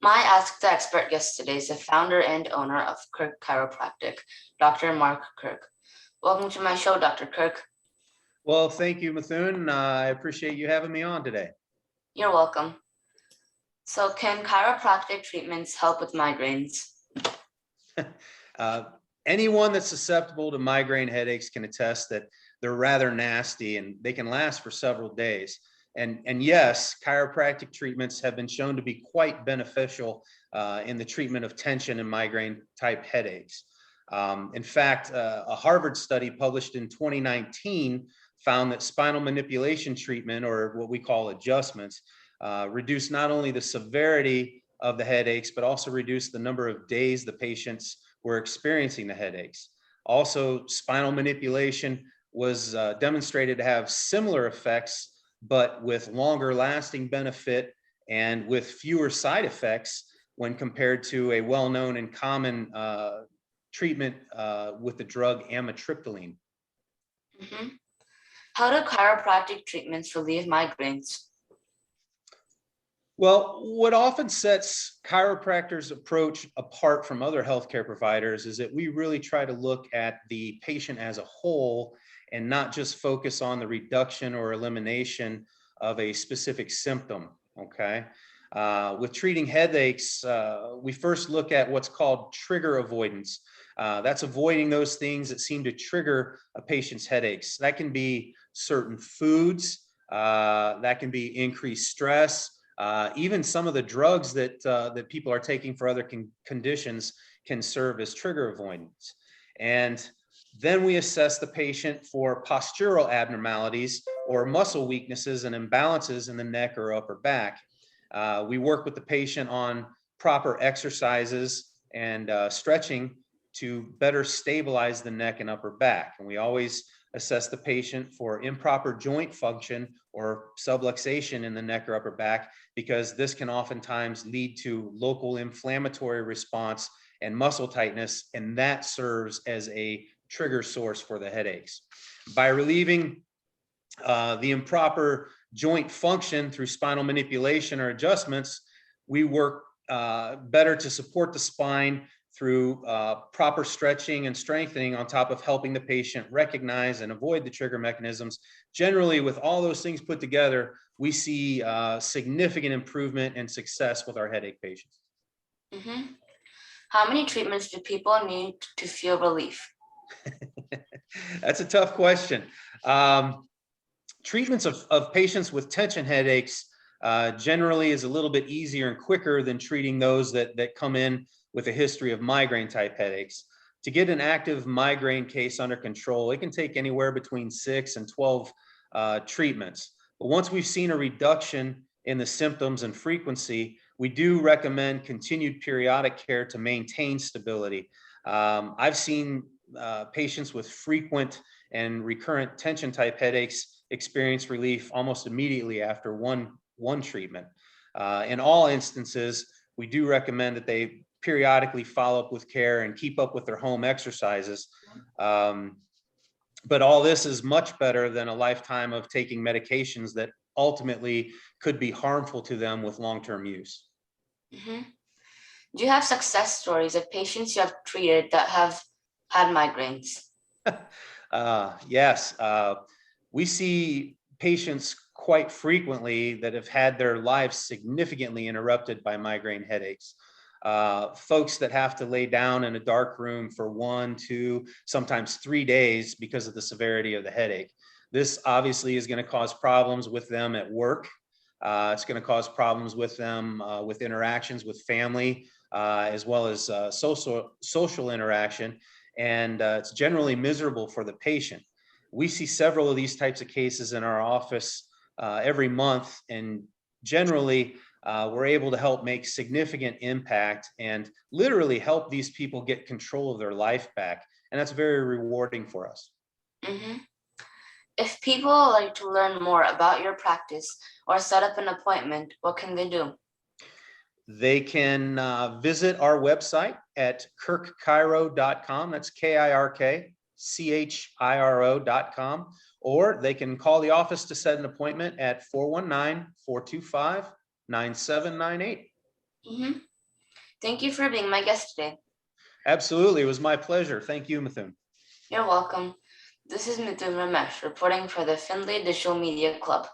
My Ask the Expert guest today is the founder and owner of Kirk Chiropractic, Dr. Mark Kirk. Welcome to my show, Dr. Kirk. Well, thank you, Mithun. I appreciate you having me on today. You're welcome. So can chiropractic treatments help with migraines? Anyone that's susceptible to migraine headaches can attest that they're rather nasty and they can last for several days. And yes, chiropractic treatments have been shown to be quite beneficial in the treatment of tension and migraine type headaches. In fact, a Harvard study published in 2019 found that spinal manipulation treatment, or what we call adjustments, reduced not only the severity of the headaches, but also reduced the number of days the patients were experiencing the headaches. Also, spinal manipulation was demonstrated to have similar effects, but with longer lasting benefit and with fewer side effects when compared to a well-known and common treatment with the drug amitriptyline. Mm-hmm. How do chiropractic treatments relieve migraines? Well, what often sets chiropractors' approach apart from other healthcare providers is that we really try to look at the patient as a whole and not just focus on the reduction or elimination of a specific symptom, okay? With treating headaches, we first look at what's called trigger avoidance. That's avoiding those things that seem to trigger a patient's headaches. That can be certain foods, that can be increased stress, even some of the drugs that people are taking for other conditions can serve as trigger avoidance. And then we assess the patient for postural abnormalities or muscle weaknesses and imbalances in the neck or upper back. We work with the patient on proper exercises and stretching to better stabilize the neck and upper back. And we always assess the patient for improper joint function or subluxation in the neck or upper back, because this can oftentimes lead to local inflammatory response and muscle tightness, and that serves as a trigger source for the headaches. By relieving the improper joint function through spinal manipulation or adjustments, we work better to support the spine through proper stretching and strengthening, on top of helping the patient recognize and avoid the trigger mechanisms. Generally, with all those things put together, we see significant improvement and success with our headache patients. Mm-hmm. How many treatments do people need to feel relief? That's a tough question. Treatments of patients with tension headaches generally is a little bit easier and quicker than treating those that come in with a history of migraine type headaches. To get an active migraine case under control, it can take anywhere between 6 and 12 treatments. But once we've seen a reduction in the symptoms and frequency, we do recommend continued periodic care to maintain stability. I've seen patients with frequent and recurrent tension type headaches experience relief almost immediately after one treatment. In all instances, we do recommend that they periodically follow up with care and keep up with their home exercises. But all this is much better than a lifetime of taking medications that ultimately could be harmful to them with long-term use. Mm-hmm. Do you have success stories of patients you have treated that have had migraines? Yes, we see patients quite frequently that have had their lives significantly interrupted by migraine headaches. Folks that have to lay down in a dark room for 1, 2, sometimes 3 days because of the severity of the headache. This obviously is going to cause problems with them at work. It's going to cause problems with them with interactions with family, as well as social interaction. And it's generally miserable for the patient. We see several of these types of cases in our office every month, and generally we're able to help make significant impact and literally help these people get control of their life back. And that's very rewarding for us. Mm-hmm. If people like to learn more about your practice or set up an appointment, what can they do? They can visit our website at kirkchiro.com. That's KIRKCHIRO.com. Or they can call the office to set an appointment at 419-425-9798. Mm-hmm. Thank you for being my guest today. Absolutely. It was my pleasure. Thank you, Mithun. You're welcome. This is Mithun Ramesh reporting for the Findlay Digital Media Club.